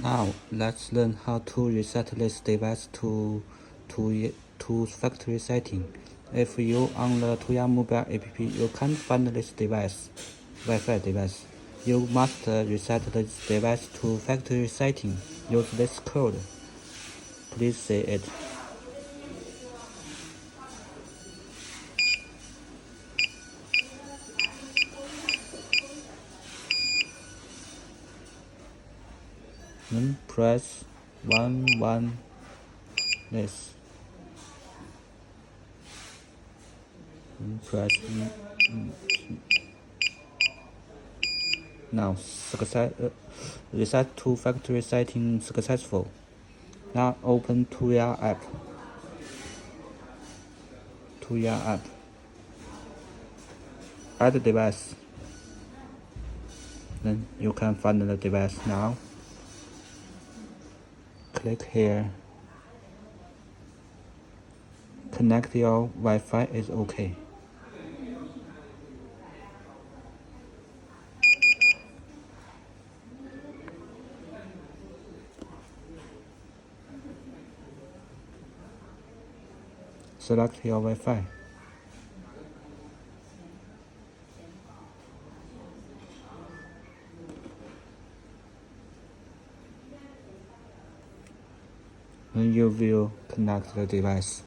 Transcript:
Now, let's learn how to reset this device to factory setting. If you on the Tuya mobile app, you can't find this device, Wi-Fi device. You must reset this device to factory setting. Use this code. Please see it. Then press 1 this. Then press now reset to factory setting successful. Now open Tuya app. Add device. Then you can find the device now. Click here. Connect your Wi-Fi is okay. Select your Wi-Fi. Then you will connect the device.